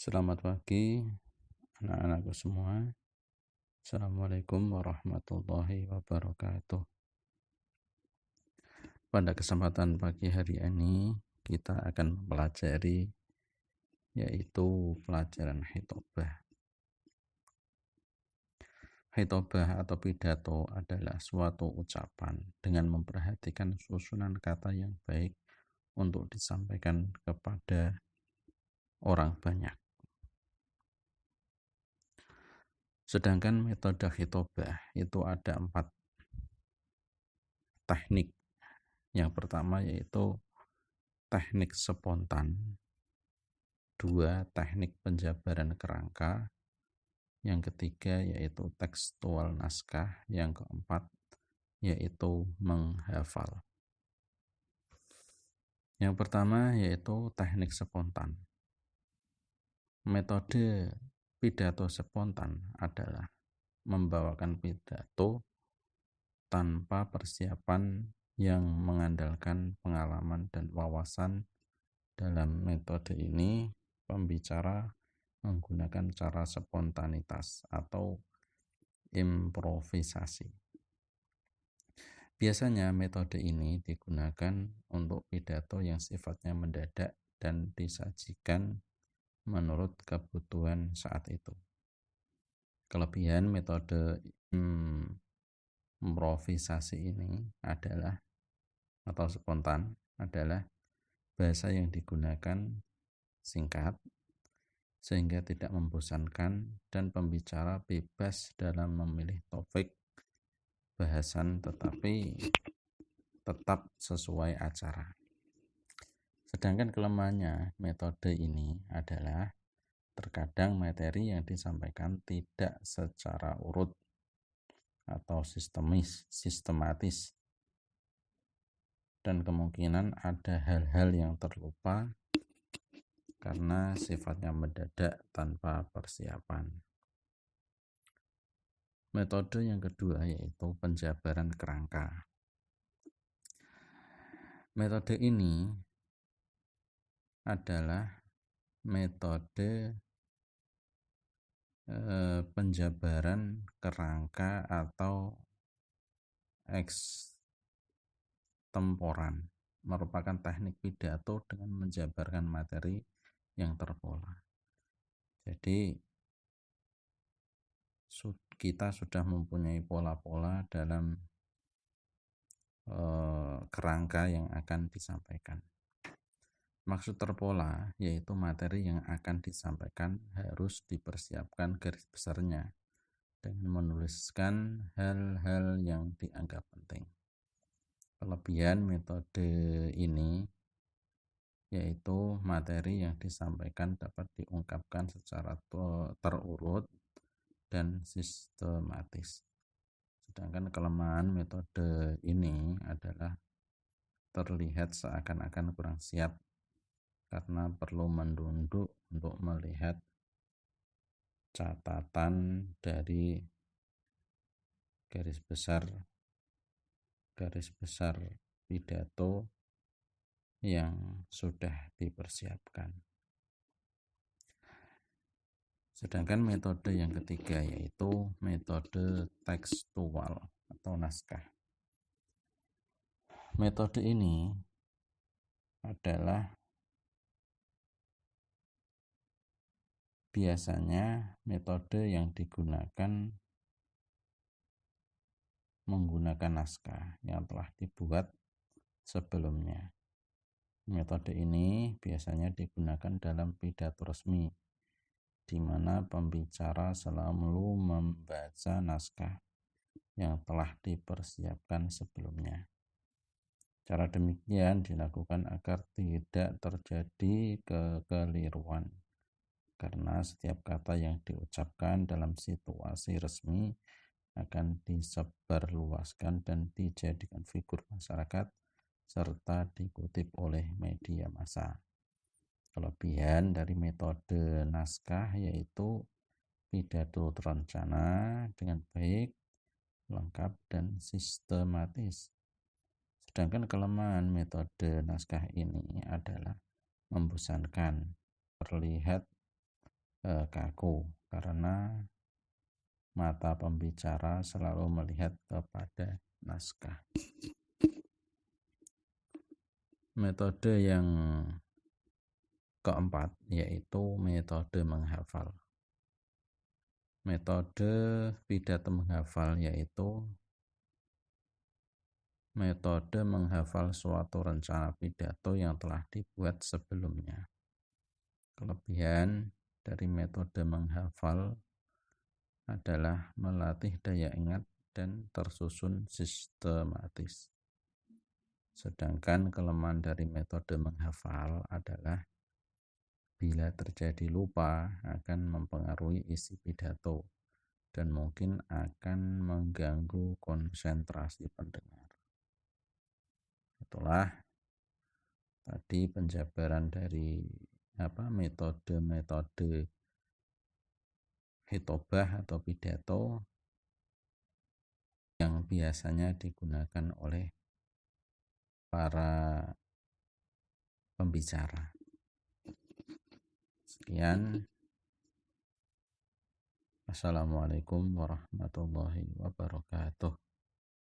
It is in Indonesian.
Selamat pagi anak-anakku semua. Assalamualaikum warahmatullahi wabarakatuh. Pada kesempatan pagi hari ini kita akan mempelajari yaitu pelajaran khitobah. Khitobah atau pidato adalah suatu ucapan dengan memperhatikan susunan kata yang baik untuk disampaikan kepada orang banyak. Sedangkan metode khitobah itu ada 4 teknik. Yang pertama yaitu teknik spontan, 2 teknik penjabaran kerangka, yang ketiga yaitu tekstual naskah, yang keempat yaitu menghafal. Yang pertama yaitu teknik spontan. Metode pidato spontan adalah membawakan pidato tanpa persiapan yang mengandalkan pengalaman dan wawasan. Dalam metode ini, pembicara menggunakan cara spontanitas atau improvisasi. Biasanya metode ini digunakan untuk pidato yang sifatnya mendadak dan disajikan menurut kebutuhan saat itu. Kelebihan metode improvisasi ini adalah atau spontan adalah bahasa yang digunakan singkat sehingga tidak membosankan dan pembicara bebas dalam memilih topik bahasan tetapi tetap sesuai acara. Sedangkan kelemahannya metode ini adalah terkadang materi yang disampaikan tidak secara urut atau sistematis dan kemungkinan ada hal-hal yang terlupa karena sifatnya mendadak tanpa persiapan. Metode yang kedua yaitu penjabaran kerangka. Metode ini adalah metode penjabaran kerangka atau ekstemporan, merupakan teknik pidato dengan menjabarkan materi yang terpola. Jadi kita sudah mempunyai pola-pola dalam kerangka yang akan disampaikan. Maksud terpola yaitu materi yang akan disampaikan harus dipersiapkan garis besarnya dengan menuliskan hal-hal yang dianggap penting. Kelebihan metode ini yaitu materi yang disampaikan dapat diungkapkan secara terurut dan sistematis. Sedangkan kelemahan metode ini adalah terlihat seakan-akan kurang siap karena perlu menunduk untuk melihat catatan dari garis besar pidato yang sudah dipersiapkan. Sedangkan metode yang ketiga yaitu metode tekstual atau naskah. Metode ini adalah biasanya metode yang digunakan menggunakan naskah yang telah dibuat sebelumnya. Metode ini biasanya digunakan dalam pidato resmi, di mana pembicara selalu membaca naskah yang telah dipersiapkan sebelumnya. Cara demikian dilakukan agar tidak terjadi kekeliruan, karena setiap kata yang diucapkan dalam situasi resmi akan disebarluaskan dan dijadikan figur masyarakat serta dikutip oleh media massa. Kelebihan dari metode naskah yaitu pidato terencana dengan baik, lengkap, dan sistematis. Sedangkan kelemahan metode naskah ini adalah membosankan, terlihat kaku karena mata pembicara selalu melihat kepada naskah. Metode yang keempat yaitu metode menghafal. Metode pidato menghafal yaitu metode menghafal suatu rencana pidato yang telah dibuat sebelumnya. Kelebihan dari metode menghafal adalah melatih daya ingat dan tersusun sistematis. Sedangkan kelemahan dari metode menghafal adalah bila terjadi lupa akan mempengaruhi isi pidato dan mungkin akan mengganggu konsentrasi pendengar. Itulah tadi penjabaran dari metode khitobah atau pidato yang biasanya digunakan oleh para pembicara. Sekian. Assalamualaikum warahmatullahi wabarakatuh.